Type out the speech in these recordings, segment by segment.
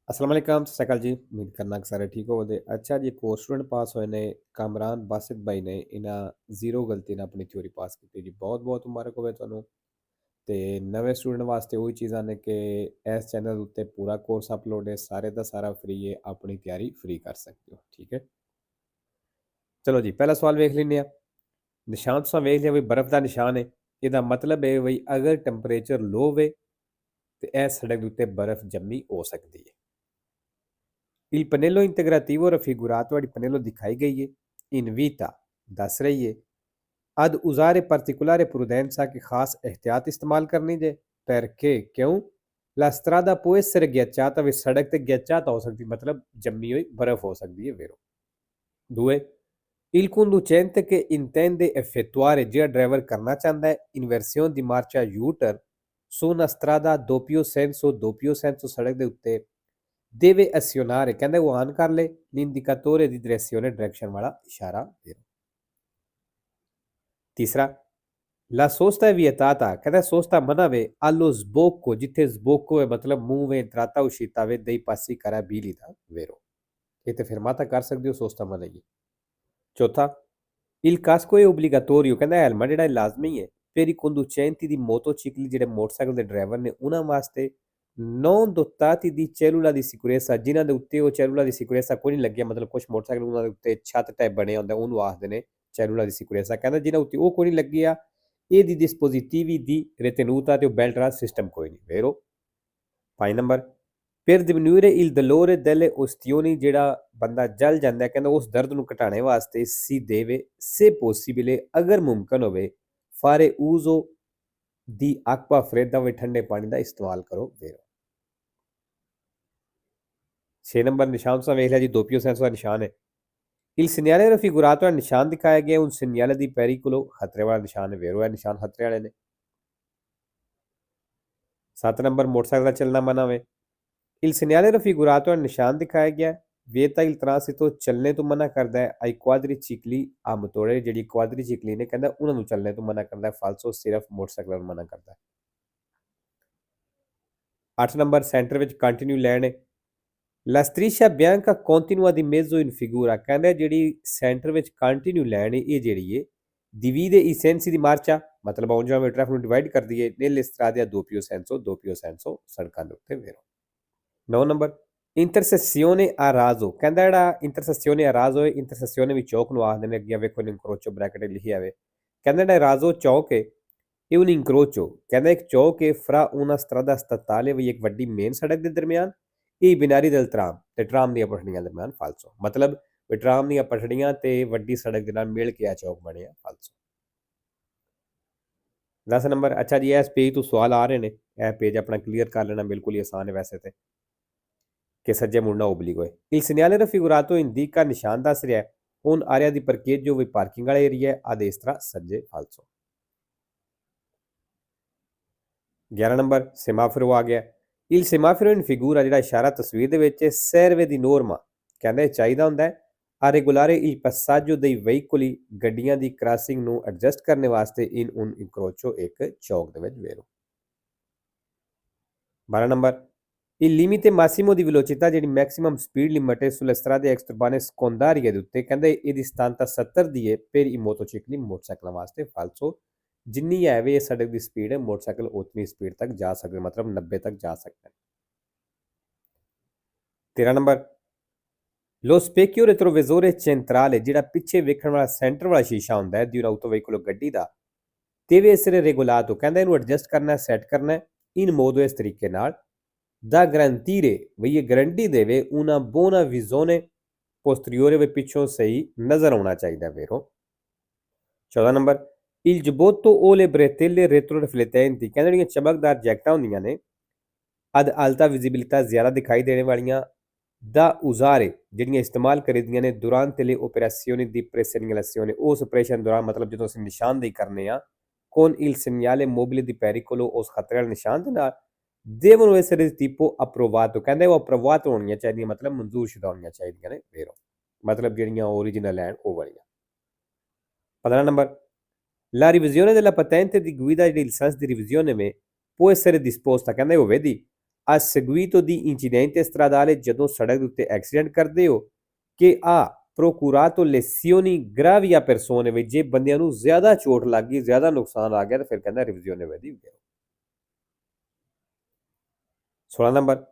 अस्सलाम वालेकुम, सत श्री अकाल जी। उम्मीद करना कि सारे ठीक होवोगे। अच्छा जी, एक होर स्टूडेंट पास होए ने कामरान बासित भाई ने, इन्हां जीरो गलती नाल अपनी थ्योरी पास कीती जी। बहुत बहुत मुबारक होवे तुहानूं। ते नਵੇਂ स्टूडेंट वास्ते ਉਹੀ चीज़ां ने कि इस चैनल उत्ते पूरा कोर्स अपलोड है, सारे दा सारा फ्री है, अपनी तैयारी फ्री कर सकते हो। ठीक है, चलो जी, पहला सवाल वेख लेने आ। निशान तुसां वेख लिया, बई बर्फ का निशान है। ਇਹਦਾ मतलब है बई अगर टैंपरेचर लो वे तो इस सड़क ਦੇ ਉੱਤੇ बर्फ जम्मी हो सकती है। Il pannello integrativo raffigurato di pannello दिखाई गई है। invita दस रही है ad usare particolare prudenza की खास एहतियात इस्तेमाल करनी जे। perché क्यों la strada può essere ghiacciata वे सड़क ते ghiacciata हो सकती, मतलब जम्मी हुई बर्फ हो सकती है वेरो। दूए, il conducente che intende effettuare जेड़ा ड्राइवर करना चाहता है इन्वर्सिone di marcia U-turn su una strada a doppio senso सड़क दे उत्ते deve azionare, कहंदा वो ऑन कर ले l'indicatore di direzione डायरेक्शन वाला इशारा दे। तीसरा, la sosta è vietata, कहंदा sosta मना वे allo sbocco, जिथे sbocco है मतलब मुंह वे entrata uscita वे dei passi carabili दा वेरो। ये ते fermata कर सकदे हो, sosta मना ही। चौथा, il casco è obbligatorio, कहंदा हेलमेट जेड़ा लाजमी है per i conducenti di motocicli, जेड़े मोटरसाइकिल दे ड्राइवर ने उन्हां वास्ते non dotati di cellula di sicurezza, जिन्हां दे उत्ते ਉਹ cellula di sicurezza कोई नहीं लग्गिया, मतलब कुछ मोटरसाइकिल उन्हां दे उत्ते छत टाइप बने ਹੁੰਦਾ ਉਹਨੂੰ ਆਖਦੇ ਨੇ cellula di sicurezza, ਕਹਿੰਦਾ ਜਿਨ੍ਹਾਂ ਉੱਤੇ ਉਹ ਕੋਈ ਨਹੀਂ ਲੱਗੀ ਆ e di dispositivi di retenuta ਤੇ ਉਹ ਬੈਲਟ ਵਾਲਾ ਸਿਸਟਮ ਕੋਈ ਨਹੀਂ vero। 5 number, per diminuire il dolore delle ustioni, ਜਿਹੜਾ ਬੰਦਾ ਜਲ ਜਾਂਦਾ ਹੈ ਕਹਿੰਦਾ ਉਸ ਦਰਦ ਨੂੰ ਘਟਾਉਣੇ ਵਾਸਤੇ si deve se possibile ਅਗਰ ਮੁਮਕਨ ਹੋਵੇ fare uso di acqua fredda ਵੇ ਠੰਡੇ ਪਾਣੀ ਦਾ ਇਸਤੇਮਾਲ ਕਰੋ vero। 6 ਨੰਬਰ, ਨਿਸ਼ਾਨ ਤੁਸੀਂ ਵੇਖ ਲਿਆ ਜੀ, doppio senso ਦਾ ਨਿਸ਼ਾਨ ਹੈ। il segnale raffigurato ਹੈ ਨਿਸ਼ਾਨ ਦਿਖਾਇਆ ਗਿਆ un segnale di pericolo, ਖਤਰੇ ਵਾਲਾ ਨਿਸ਼ਾਨ ਹੈ vero, ਹੈ ਨਿਸ਼ਾਨ ਖਤਰੇ ਵਾਲੇ ਨੇ। 7 ਨੰਬਰ, ਮੋਟਰਸਾਈਕਲ ਦਾ ਚੱਲਣਾ ਮਨਾ ਵੇ। il segnale raffigurato ਹੈ ਨਿਸ਼ਾਨ ਦਿਖਾਇਆ ਗਿਆ vieta il transito, ਚੱਲਣੇ ਤੋਂ ਮਨਾ ਕਰਦਾ ਹੈ ai quadricicli a motore, ਜਿਹੜੀ quadricicli ਨੇ ਕਹਿੰਦਾ ਉਹਨਾਂ ਨੂੰ ਚੱਲਣੇ ਤੋਂ ਮਨਾ ਕਰਦਾ ਹੈ falso, ਸਿਰਫ ਮੋਟਰਸਾਈਕਲਾਂ ਨੂੰ ਮਨਾ ਕਰਦਾ ਹੈ। 8 ਨੰਬਰ, ਸੈਂਟਰ ਵਿੱਚ ਕੰਟੀਨਿਊ ਲੈਣ ਹੈ। La striscia bianca continua di mezzo in figura, ਕਹਿੰਦਾ ਜਿਹੜੀ ਸੈਂਟਰ ਵਿੱਚ ਕੰਟੀਨਿਊ ਲਾਈਨ ਹੈ ਇਹ ਜਿਹੜੀ ਹੈ divide i sensi di marcia, ਮਤਲਬ ਉਹ ਜਿਵੇਂ ਟ੍ਰੈਫਿਕ ਨੂੰ ਡਿਵਾਈਡ ਕਰਦੀ ਹੈ nelle strade a doppio senso ਸੜਕਾਂ ਦੇ ਉੱਤੇ vero। 9 number, intersezione a raso, ਕਹਿੰਦਾ ਜਿਹੜਾ intersezione a raso ਹੈ, intersezione ਵੀ ਚੌਕ ਨੂੰ ਆਖਦੇ ਨੇ, ਅੱਗੇ ਵੇਖੋ ਇਨਕਰੋਚੋ ਬ੍ਰੈਕਟ ਲਿਖਿਆ ਹੋਵੇ, ਕਹਿੰਦਾ ਜਿਹੜਾ ਰਾਜ਼ੋ ਚੌਕ ਹੈ ਇਹ un incrocio, ਕਹਿੰਦਾ ਇੱਕ ਚੌਕ ਹੈ fra una strada statale, ਵੀ ਇੱਕ ਵੱਡੀ ਮੇਨ ਸੜਕ ਦੇ ਦਰਮਿਆਨ ਇਹ ਬਿਨਾਰੀ ਦਲ ਟਰਾਮ ਤੇ ਟਰਾਮ ਦੀਆਂ ਪਟੜੀਆਂ ਦਰਮਿਆਨ ਫਾਲਸੋ, ਮਤਲਬ ਵੀ ਟਰਾਮ ਦੀਆਂ ਪਟੜੀਆਂ ਤੇ ਵੱਡੀ ਸੜਕ ਦੇ ਨਾਲ ਮਿਲ ਕੇ ਆ ਚੌਕ ਬਣਿਆ ਫਾਲਸੋ। 10 ਨੰਬਰ, ਅੱਛਾ ਜੀ ਇਸ ਪੇਜ ਤੋਂ ਸਵਾਲ ਆ ਰਹੇ ਨੇ, ਇਹ ਪੇਜ ਆਪਣਾ ਕਲੀਅਰ ਕਰ ਲੈਣਾ, ਬਿਲਕੁਲ ਹੀ ਆਸਾਨ ਹੈ ਵੈਸੇ ਤੇ। ਕਿ ਸੱਜੇ ਮੁੜਨਾ ਓਬਲੀਗੋ ਹੈ। il segnale raffigurato indica ਨਿਸ਼ਾਨ ਦੱਸ ਰਿਹਾ ਹੁਣ area di parcheggio ਵੀ ਪਾਰਕਿੰਗ ਵਾਲਾ ਏਰੀਆ ਹੈ ਆ destra ਸੱਜੇ ਫਾਲਸੋ। 11 ਨੰਬਰ, ਸੇਮਾਫੋਰ ਆ ਗਿਆ। il semaforo in figura, ਜਿਹੜਾ ਇਸ਼ਾਰਾ ਤਸਵੀਰ ਦੇ ਵਿੱਚ serve di norma, ਕਹਿੰਦੇ ਚਾਹੀਦਾ ਹੁੰਦਾ ਹੈ a regolare il passaggio dei veicoli, ਗੱਡੀਆਂ ਦੀ ਕ੍ਰਾਸਿੰਗ ਨੂੰ ਐਡਜਸਟ ਕਰਨ ਵਾਸਤੇ in un incrocio, ਇੱਕ ਚੌਕ ਦੇ ਵਿੱਚ vero। 12 number, il limite massimo di velocità, ਜਿਹੜੀ ਮੈਕਸਿਮਮ ਸਪੀਡ ਲਿਮਟ ਹੈ sulle strade extraurbane secondarie ਦੇ ਉੱਤੇ, ਕਹਿੰਦੇ ਇਹਦੀ ਸਥਾਨਤਾ 70 ਦੀ ਹੈ per i motocicli, ਮੋਟਰਸਾਈਕਲਾਂ ਵਾਸਤੇ ਫਾਲਸੋ। ਜਿੰਨੀ ਹੈ ਵੇ ਸੜਕ ਦੀ ਸਪੀਡ ਹੈ ਮੋਟਰਸਾਈਕਲ ਉਤਨੀ ਸਪੀਡ ਤੱਕ ਜਾ ਸਕਦੇ, ਮਤਲਬ 90 ਤੱਕ ਜਾ ਸਕਦਾ ਹੈ। 13 number, lo specchio retrovisore centrale, ਜਿਹੜਾ ਪਿੱਛੇ ਵੇਖਣ ਵਾਲਾ ਸੈਂਟਰ ਵਾਲਾ ਸ਼ੀਸ਼ਾ ਹੁੰਦਾ ਹੈ di un autoveiculo, ਗੱਡੀ ਦਾ, deve essere regolato, ਕਹਿੰਦਾ ਇਹਨੂੰ ਐਡਜਸਟ ਕਰਨਾ, ਸੈੱਟ ਕਰਨਾ in modo, ਇਸ ਤਰੀਕੇ ਨਾਲ da garantire, ਵੀ ਇਹ ਗਰੰਟੀ ਦੇਵੇ una buona visione posteriore, ਵੀ ਪਿੱਛੋਂ ਸਹੀ ਨਜ਼ਰ ਆਉਣਾ ਚਾਹੀਦਾ vero। 14 number, il giubbotto o le bretelle retroriflettenti, ਕਹਿੰਦੇ ਜਿਹੜੀਆਂ ਚਮਕਦਾਰ ਜੈਕਟਾਂ ਹੁੰਦੀਆਂ ਨੇ ad alta visibilità, ਜ਼ਿਆਦਾ ਦਿਖਾਈ ਦੇਣ ਵਾਲੀਆਂ da usare, ਜਿਹੜੀਆਂ ਇਸਤੇਮਾਲ ਕਰੀਦੀਆਂ ਨੇ durante le operazioni di presegnalazione, ਉਸ ਆਪਰੇਸ਼ਨ ਦੌਰਾਨ, ਮਤਲਬ ਜਦੋਂ ਅਸੀਂ ਨਿਸ਼ਾਨਦੇਹੀ ਕਰਨੇ ਆ con il segnale mobile di pericolo, ਉਸ ਖਤਰੇ ਵਾਲੇ ਨਿਸ਼ਾਨ ਦੇ ਨਾਲ devono essere di tipo approvato, ਕਹਿੰਦੇ ਉਹ approvato ਹੋਣੀਆਂ ਚਾਹੀਦੀਆਂ, ਮਤਲਬ ਮਨਜ਼ੂਰਸ਼ੁਦਾ ਹੋਣੀਆਂ ਚਾਹੀਦੀਆਂ ਨੇ vero, ਮਤਲਬ ਜਿਹੜੀਆਂ ਓਰੀਜਨਲ ਲੈਣ ਉਹ ਵਾਲੀਆਂ। 15 number, la revisione della patente di guida, ਜਿਹੜੀ ਲਾਇਸੈਂਸ ਦੀ ਰਿਵੀਜ਼ਨ ਹੈ può essere disposta, ਕਹਿੰਦੇ ਹੋਵੇ ਦੀ a seguito di incidente stradale ਜਦੋਂ ਸੜਕ ਦੇ ਉੱਤੇ ਐਕਸੀਡੈਂਟ ਕਰਦੇ ਹੋ ਕਿ ha procurato lesioni gravi a persone ਵੀ ਜੇ ਬੰਦਿਆਂ ਨੂੰ ਜ਼ਿਆਦਾ ਚੋਟ ਲੱਗ ਗਈ ਜ਼ਿਆਦਾ ਨੁਕਸਾਨ ਆ ਗਿਆ ਤਾਂ ਫਿਰ ਕਹਿੰਦਾ ਰਿਵਿਜ਼ਿone vedi 16 number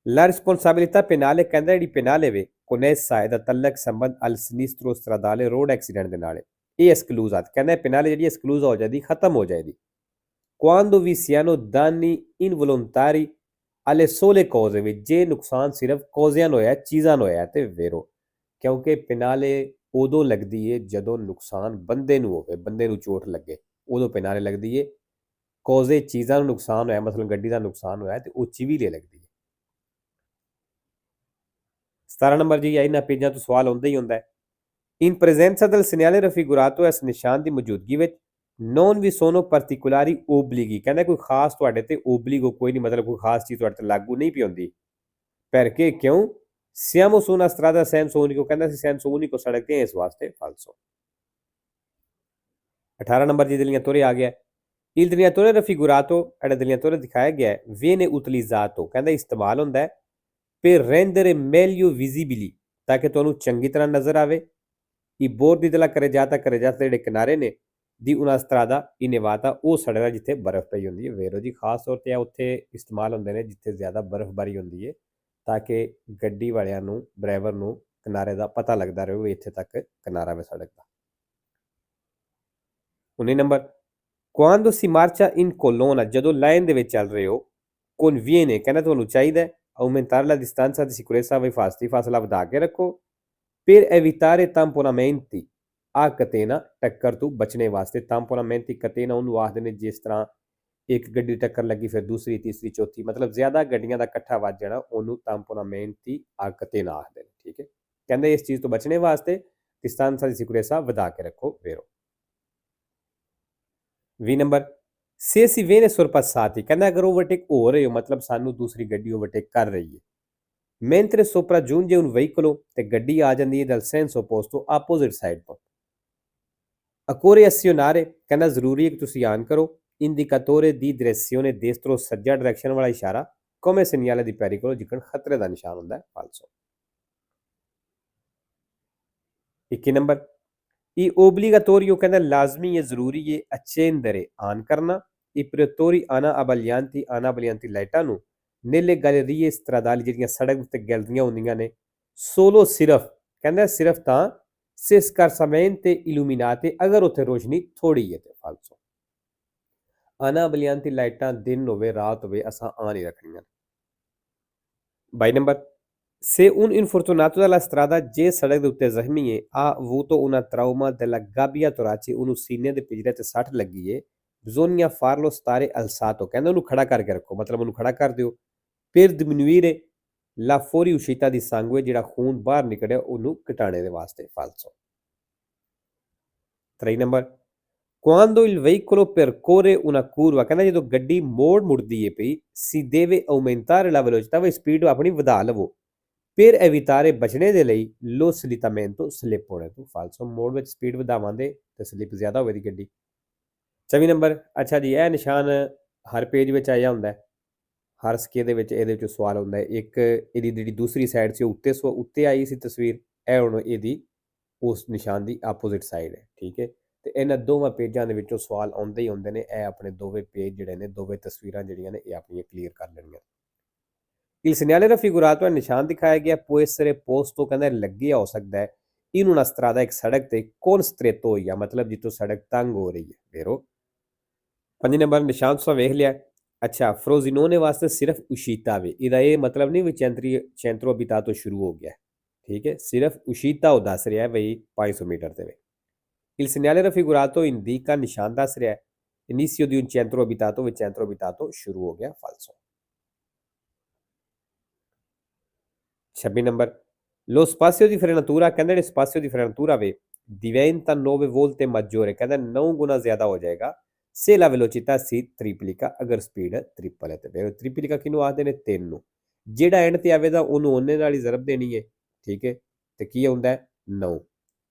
la responsabilità penale ਕਹਿੰਦਾ ਜਿਹੜੀ penale ਵੇ connessa ed ਤਲਕ ਸੰਬੰਧ al sinistro stradale road accident ਦੇ ਨਾਲ ਹੈ ਇਹ ਐਕਸਕਲੂਜ਼ ਆ ਕਹਿੰਦਾ penale ਜਿਹੜੀ ਐਕਸਕਲੂਜ਼ ਹੋ ਜਾਂਦੀ ਖਤਮ ਹੋ ਜਾਏਗੀ quando vi siano danni involontari alle sole cose ਵਿੱਚ ਜੇ ਨੁਕਸਾਨ ਸਿਰਫ ਕੋਜ਼ਿਆਂ ਨੂੰ ਹੋਇਆ ਚੀਜ਼ਾਂ ਨੂੰ ਹੋਇਆ ਤੇ ਵੇਰੋ ਕਿਉਂਕਿ ਪਿਨਾਲੇ ਉਦੋਂ ਲੱਗਦੀ ਏ ਜਦੋਂ ਨੁਕਸਾਨ ਬੰਦੇ ਨੂੰ ਹੋਵੇ ਬੰਦੇ ਨੂੰ ਚੋਟ ਲੱਗੇ ਉਦੋਂ ਪਿਨਾਲੇ ਲੱਗਦੀ ਏ ਕੋਜ਼ੇ ਚੀਜ਼ਾਂ ਨੂੰ ਨੁਕਸਾਨ ਹੋਇਆ ਮਤਲਬ ਗੱਡੀ ਦਾ ਨੁਕਸਾਨ ਹੋਇਆ ਤੇ ਉਹ ਚਿਵੀਲੇ ਲੱਗਦੀ ਏ 17 ਨੰਬਰ ਜੀ ਇਹਨਾਂ ਪੇਜਾਂ ਤੋਂ ਸਵਾਲ ਹੁੰਦਾ ਹੀ ਹੁੰਦਾ ਹੈ in presenza del segnale raffigurato ਇਸ ਨਿਸ਼ਾਨ ਦੀ ਮੌਜੂਦਗੀ ਵਿੱਚ non vi sono particolari obblighi ਕਹਿੰਦਾ ਕੋਈ ਖਾਸ ਤੁਹਾਡੇ ਤੇ ਓਬਲੀਗੋ ਕੋਈ ਨਹੀਂ ਮਤਲਬ ਕੋਈ ਖਾਸ ਚੀਜ਼ ਤੁਹਾਡੇ ਤੇ ਲਾਗੂ ਨਹੀਂ ਪਈ ਹੁੰਦੀ perché ਕਿਉਂ siamo su una strada senso unico ਕਹਿੰਦਾ ਸੀ senso unico ਸੜਕ ਤੇ ਇਸ ਵਾਸਤੇ falso 18 ਨੰਬਰ ਜੀ delineatore ਆ ਗਿਆ il delineatore raffigurato ਜਿਹੜਾ delineatore ਦਿਖਾਇਆ ਗਿਆ ਹੈ viene utilizzato ਕਹਿੰਦਾ ਇਸਤੇਮਾਲ ਹੁੰਦਾ ਹੈ per rendere meglio visibili ਤਾਂ ਕਿ ਤੁਹਾਨੂੰ ਚੰਗੀ ਤਰ੍ਹਾਂ ਨਜ਼ਰ ਆਵੇ i bordi della carreggiata ਜਿਹੜੇ ਕਿਨਾਰੇ ਨੇ ਦੀ una strada innevata ਉਹ ਸੜਕ ਹੈ ਜਿੱਥੇ ਬਰਫ਼ ਪਈ ਹੁੰਦੀ ਹੈ ਵੇਰੋ ਜੀ ਖਾਸ ਤੌਰ ਤੇ ਉੱਥੇ ਇਸਤੇਮਾਲ ਹੁੰਦੇ ਨੇ ਜਿੱਥੇ ਜ਼ਿਆਦਾ ਬਰਫ਼ਬਾਰੀ ਹੁੰਦੀ ਹੈ ਤਾਂ ਕਿ ਗੱਡੀ ਵਾਲਿਆਂ ਨੂੰ ਡਰਾਈਵਰ ਨੂੰ ਕਿਨਾਰੇ ਦਾ ਪਤਾ ਲੱਗਦਾ ਰਹੇ ਵੀ ਇੱਥੇ ਤੱਕ ਕਿਨਾਰਾ ਵੇ ਸੜਕ ਦਾ 19 number quando si marcia in colonna ਜਦੋਂ ਲਾਈਨ ਦੇ ਵਿੱਚ ਚੱਲ ਰਹੇ ਹੋ conviene ਕਹਿੰਦਾ ਤੁਹਾਨੂੰ ਚਾਹੀਦਾ ਹੈ aumentare la distanza di sicurezza voi ਫਾਸਲਾ ਵਧਾ ਕੇ ਰੱਖੋ per evitare tamponamenti ਆ ਕਤੇਨਾ ਟੱਕਰ ਤੋਂ ਬਚਣੇ ਵਾਸਤੇ tamponamenti ਕਤੇਨਾ ਉਹਨੂੰ ਆਖਦੇ ਨੇ ਜਿਸ ਤਰ੍ਹਾਂ ਇੱਕ ਗੱਡੀ ਟੱਕਰ ਲੱਗੀ ਫਿਰ ਦੂਸਰੀ ਤੀਸਰੀ ਚੌਥੀ ਮਤਲਬ ਜ਼ਿਆਦਾ ਗੱਡੀਆਂ ਦਾ ਇਕੱਠਾ ਵੱਜ ਜਾਣਾ ਉਹਨੂੰ tamponamenti ਆ ਕਤੇਨਾ ਆਖਦੇ ਨੇ ਠੀਕ ਹੈ ਕਹਿੰਦੇ ਇਸ ਚੀਜ਼ ਤੋਂ ਬਚਣੇ ਵਾਸਤੇ distanza di sicurezza ਵਧਾ ਕੇ ਰੱਖੋ ਵੇਰੋ 20 number se si viene sorpassati ਕਹਿੰਦਾ ਅਗਰ ਓਵਰਟੇਕ ਹੋ ਰਹੇ ਹੋ ਮਤਲਬ ਸਾਨੂੰ ਦੂਸਰੀ ਗੱਡੀ ਓਵਰਟੇਕ ਕਰ ਰਹੀ ਹੈ mentre sopraggiunge un veicolo ਤੇ ਗੱਡੀ ਆ ਜਾਂਦੀ ਹੈ dal senso opposto opposite side ਤੋਂ occorre azionare ਕਹਿੰਦਾ ਜ਼ਰੂਰੀ ਹੈ ਕਿ ਤੁਸੀਂ ਆਨ ਕਰੋ indicatore di direzione destro ਸੱਜਾ ਡਾਇਰੈਕਸ਼ਨ ਵਾਲਾ ਇਸ਼ਾਰਾ come segnale di pericolo ਜਿਕਣ ਖਤਰੇ ਦਾ ਨਿਸ਼ਾਨ ਹੁੰਦਾ ਹੈ falso 21 ਨੰਬਰ ਇਹ obbligatorio ਕਹਿੰਦਾ ਲਾਜ਼ਮੀ ਹੈ ਜ਼ਰੂਰੀ ਹੈ accendere ਆਨ ਕਰਨਾ i pretori ana abbaglianti ਲਾਈਟਾਂ ਨੂੰ nelle gallerie stradali ਜਿਹੜੀਆਂ ਸੜਕ ਉੱਤੇ ਗੈਲਰੀਆਂ ਹੁੰਦੀਆਂ ਨੇ solo ਸਿਰਫ ਕਹਿੰਦਾ ਸਿਰਫ ਤਾਂ se scarsamente illuminate ਅਗਰ ਉੱਥੇ ਰੋਸ਼ਨੀ ਥੋੜੀ ਹੈ ਤੇ falso ana abbaglianti ਲਾਈਟਾਂ ਦਿਨ ਹੋਵੇ ਰਾਤ ਹੋਵੇ ਅਸਾਂ ਆਨ ਹੀ ਰੱਖਣੀਆਂ 22 number se un infortunato della strada ਜੇ ਸੜਕ ਦੇ ਉੱਤੇ ਜ਼ਖਮੀ ਹੈ ha avuto una trauma della gabbia torace ਉਹਨੂੰ ਸੀਨੇ ਦੇ ਪਿੰਜਰੇ ਤੇ ਸੱਟ ਲੱਗੀ ਹੈ bisogna farlo stare alzato ਕਹਿੰਦਾ ਉਹਨੂੰ ਖੜਾ ਕਰਕੇ ਰੱਖੋ ਮਤਲਬ ਉਹਨੂੰ ਖੜਾ ਕਰ ਦਿਓ per diminuire la fuoriuscita di sangue ਜਿਹੜਾ ਖੂਨ ਬਾਹਰ ਨਿਕਲਿਆ ਉਹਨੂੰ ਘਟਾਣੇ ਦੇ ਵਾਸਤੇ falso 3 number quando il veicolo percorre una curva ਕਹਿੰਦਾ ਜਦੋਂ ਗੱਡੀ ਮੋੜ ਮੁੜਦੀ ਹੈ ਪਈ si deve aumentare la velocità ਵੀ ਸਪੀਡ ਆਪਣੀ ਵਧਾ ਲਵੋ per evitare ਬਚਣੇ ਦੇ ਲਈ lo slittamento slip ਹੋਣੇ ਤੋਂ falso ਮੋੜ ਵਿੱਚ ਸਪੀਡ ਵਧਾਵਾਂਗੇ ਤੇ ਸਲਿੱਪ ਜ਼ਿਆਦਾ ਹੋਵੇਗੀ ਗੱਡੀ 24 ਨੰਬਰ ਅੱਛਾ ਜੀ ਇਹ ਨਿਸ਼ਾਨ ਹਰ ਪੇਜ ਵਿੱਚ ਆਇਆ ਹੁੰਦਾ ਹੈ ਹਰ ਸਕੇ ਦੇ ਵਿੱਚ ਇਹਦੇ ਵਿੱਚ ਸਵਾਲ ਹੁੰਦਾ ਹੈ ਇੱਕ ਇਹਦੀ ਜਿਹੜੀ ਦੂਸਰੀ ਸਾਈਡ ਸੀ ਉੱਤੇ ਆਈ ਸੀ ਤਸਵੀਰ ਇਹ ਹੁਣ ਇਹਦੀ ਉਸ ਨਿਸ਼ਾਨ ਦੀ ਆਪੋਜ਼ਿਟ ਸਾਈਡ ਹੈ ਠੀਕ ਹੈ ਤੇ ਇਹਨਾਂ ਦੋਵਾਂ ਪੇਜਾਂ ਦੇ ਵਿੱਚੋਂ ਸਵਾਲ ਆਉਂਦੇ ਹੀ ਹੁੰਦੇ ਨੇ ਇਹ ਆਪਣੇ ਦੋਵੇਂ ਪੇਜ ਜਿਹੜੇ ਨੇ ਦੋਵੇਂ ਤਸਵੀਰਾਂ ਜਿਹੜੀਆਂ ਨੇ ਇਹ ਆਪਣੀਆਂ ਕਲੀਅਰ ਕਰ ਲੈਣੀਆਂ il segnale raffigurato è ਨਿਸ਼ਾਨ ਦਿਖਾਇਆ ਗਿਆ può essere posto ਕਹਿੰਦਾ ਲੱਗਿਆ ਹੋ ਸਕਦਾ ਹੈ in una strada ਇੱਕ ਸੜਕ ਤੇ con stretto ਹੋਇਆ ਮਤਲਬ ਜਿੱਥੋਂ ਸੜਕ ਤੰਗ ਹੋ ਰਹੀ ਹੈ ਵੇਰੋ 5 ਨੰਬਰ ਨਿਸ਼ਾਨ ਤੁਸੀਂ ਵੇਖ ਲਿਆ ਅੱਛਾ ਫਰੋਜ਼ਿਨੋਨੇ ਵਾਸਤੇ ਸਿਰਫ ਉਸ਼ੀਤਾ ਵੇ ਇਹਦਾ ਇਹ ਮਤਲਬ ਨਹੀਂ ਵੀ ਚੈਂਟਰੋ ਅਬਿਤਾਤੋ ਸ਼ੁਰੂ ਹੋ ਗਿਆ ਠੀਕ ਹੈ ਸਿਰਫ ਉਸ਼ੀਤਾ ਉਹ ਦੱਸ ਰਿਹਾ ਹੈ ਬਈ 500 ਮੀਟਰ ਤੇ ਵੇ il segnale raffigurato indica ਨਿਸ਼ਾਨ ਦੱਸ ਰਿਹਾ ਹੈ inizio di un centro abitato ਵਿੱਚ centro abitato ਸ਼ੁਰੂ ਹੋ ਗਿਆ falso 26 number lo spazio di frenatura ਕਹਿੰਦਾ ਜਿਹੜੇ spazio di frenatura ਵੇ diventa 9 volte maggiore ਕਹਿੰਦਾ 9 ਗੁਣਾ ਜ਼ਿਆਦਾ ਹੋ ਜਾਏਗਾ se la velocità si triplica ਅਗਰ ਸਪੀਡ ਟ੍ਰਿਪਲ ਹੈ ਤੇ ਫਿਰ ਟ੍ਰਿਪਲਿਕਾ ਕਿਹਨੂੰ ਆਖਦੇ ਨੇ 3 ਨੂੰ ਜਿਹੜਾ ਐਂਡ ਤੇ ਆਵੇਗਾ ਉਹਨੂੰ ਉਹਨੇ ਨਾਲ ਹੀ ਜ਼ਰਬ ਦੇਣੀ ਹੈ ਠੀਕ ਹੈ ਤੇ ਕੀ ਹੁੰਦਾ ਹੈ 9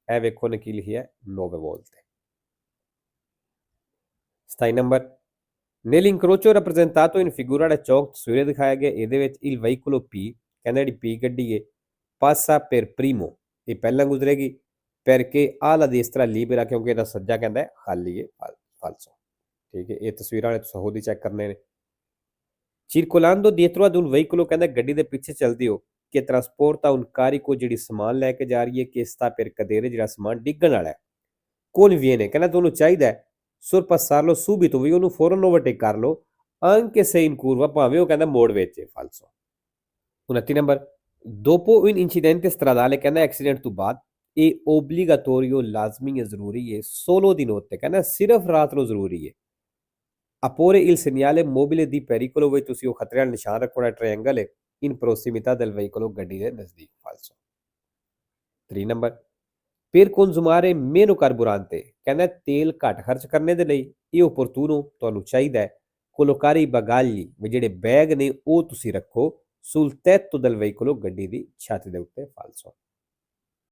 ਇਹ ਵੇਖੋ ਨੇ ਕੀ ਲਿਖਿਆ 9 ਵੋਲਟ ਤੇ 27 number Nell'incrocio rappresentato in figura da ਚੌਕ ਤਸਵੀਰਾਂ ਦਿਖਾਇਆ ਗਿਆ ਇਹਦੇ ਵਿੱਚ il veicolo P ਕਹਿੰਦਾ ਜਿਹੜੀ P ਗੱਡੀ ਹੈ passa per primo ਇਹ ਪਹਿਲਾਂ ਗੁਜ਼ਰੇਗੀ perché ha la destra libera ਕਿਉਂਕਿ ਇਹਦਾ ਸੱਜਾ ਕਹਿੰਦਾ ਹੈ ਖਾਲੀ ਹੈ falso ਠੀਕ ਹੈ ਇਹ ਤਸਵੀਰਾਂ ਵਾਲੇ ਤੁਸੀਂ ਖੁਦ ਹੀ ਚੈੱਕ ਕਰਨੇ ਨੇ circolando dietro ad un veicolo ਕਹਿੰਦਾ ਗੱਡੀ ਦੇ ਪਿੱਛੇ ਚੱਲਦੇ ਹੋ ਕਿ trasporta un carico ਜਿਹੜੀ ਸਮਾਨ ਲੈ ਕੇ ਜਾ ਰਹੀ ਹੈ ਕਿ sta per cadere ਜਿਹੜਾ ਸਮਾਨ ਡਿੱਗਣ ਵਾਲਾ ਹੈ conviene ਕਹਿੰਦਾ ਤੁਹਾਨੂੰ ਚਾਹੀਦਾ ਹੈ sorpassarlo subito ਵੀ ਉਹਨੂੰ ਫੌਰਨ ਓਵਰਟੇਕ ਕਰ ਲਓ anche se in curva ਭਾਵੇਂ ਉਹ ਕਹਿੰਦਾ ਮੋੜ ਵਿੱਚ ਹੈ falso 29 number dopo un incidente stradale ਕਹਿੰਦਾ ਐਕਸੀਡੈਂਟ ਤੋਂ ਬਾਅਦ ਇਹ obbligatorio ਲਾਜ਼ਮੀ ਹੈ ਜ਼ਰੂਰੀ ਹੈ solo di notte ਕਹਿੰਦਾ ਸਿਰਫ ਰਾਤ ਨੂੰ ਜ਼ਰੂਰੀ ਹੈ apporre il segnale mobile di pericolo ਵਿੱਚ ਤੁਸੀਂ ਉਹ ਖਤਰੇ ਵਾਲਾ ਨਿਸ਼ਾਨ ਰੱਖਣਾ ਟ੍ਰਾਇੰਗਲ ਹੈ in prossimità del veicolo ਗੱਡੀ ਦੇ ਨਜ਼ਦੀਕ falso 3 number per consumare meno carburante ਕਹਿੰਦਾ ਤੇਲ ਘੱਟ ਖਰਚ ਕਰਨੇ ਦੇ ਲਈ ਇਹ opportuno ਤੁਹਾਨੂੰ ਚਾਹੀਦਾ ਹੈ collocare i bagagli ਵੀ ਜਿਹੜੇ ਬੈਗ ਨੇ ਉਹ ਤੁਸੀਂ ਰੱਖੋ sul tetto del veicolo ਗੱਡੀ ਦੀ ਛੱਤ ਦੇ ਉੱਤੇ falso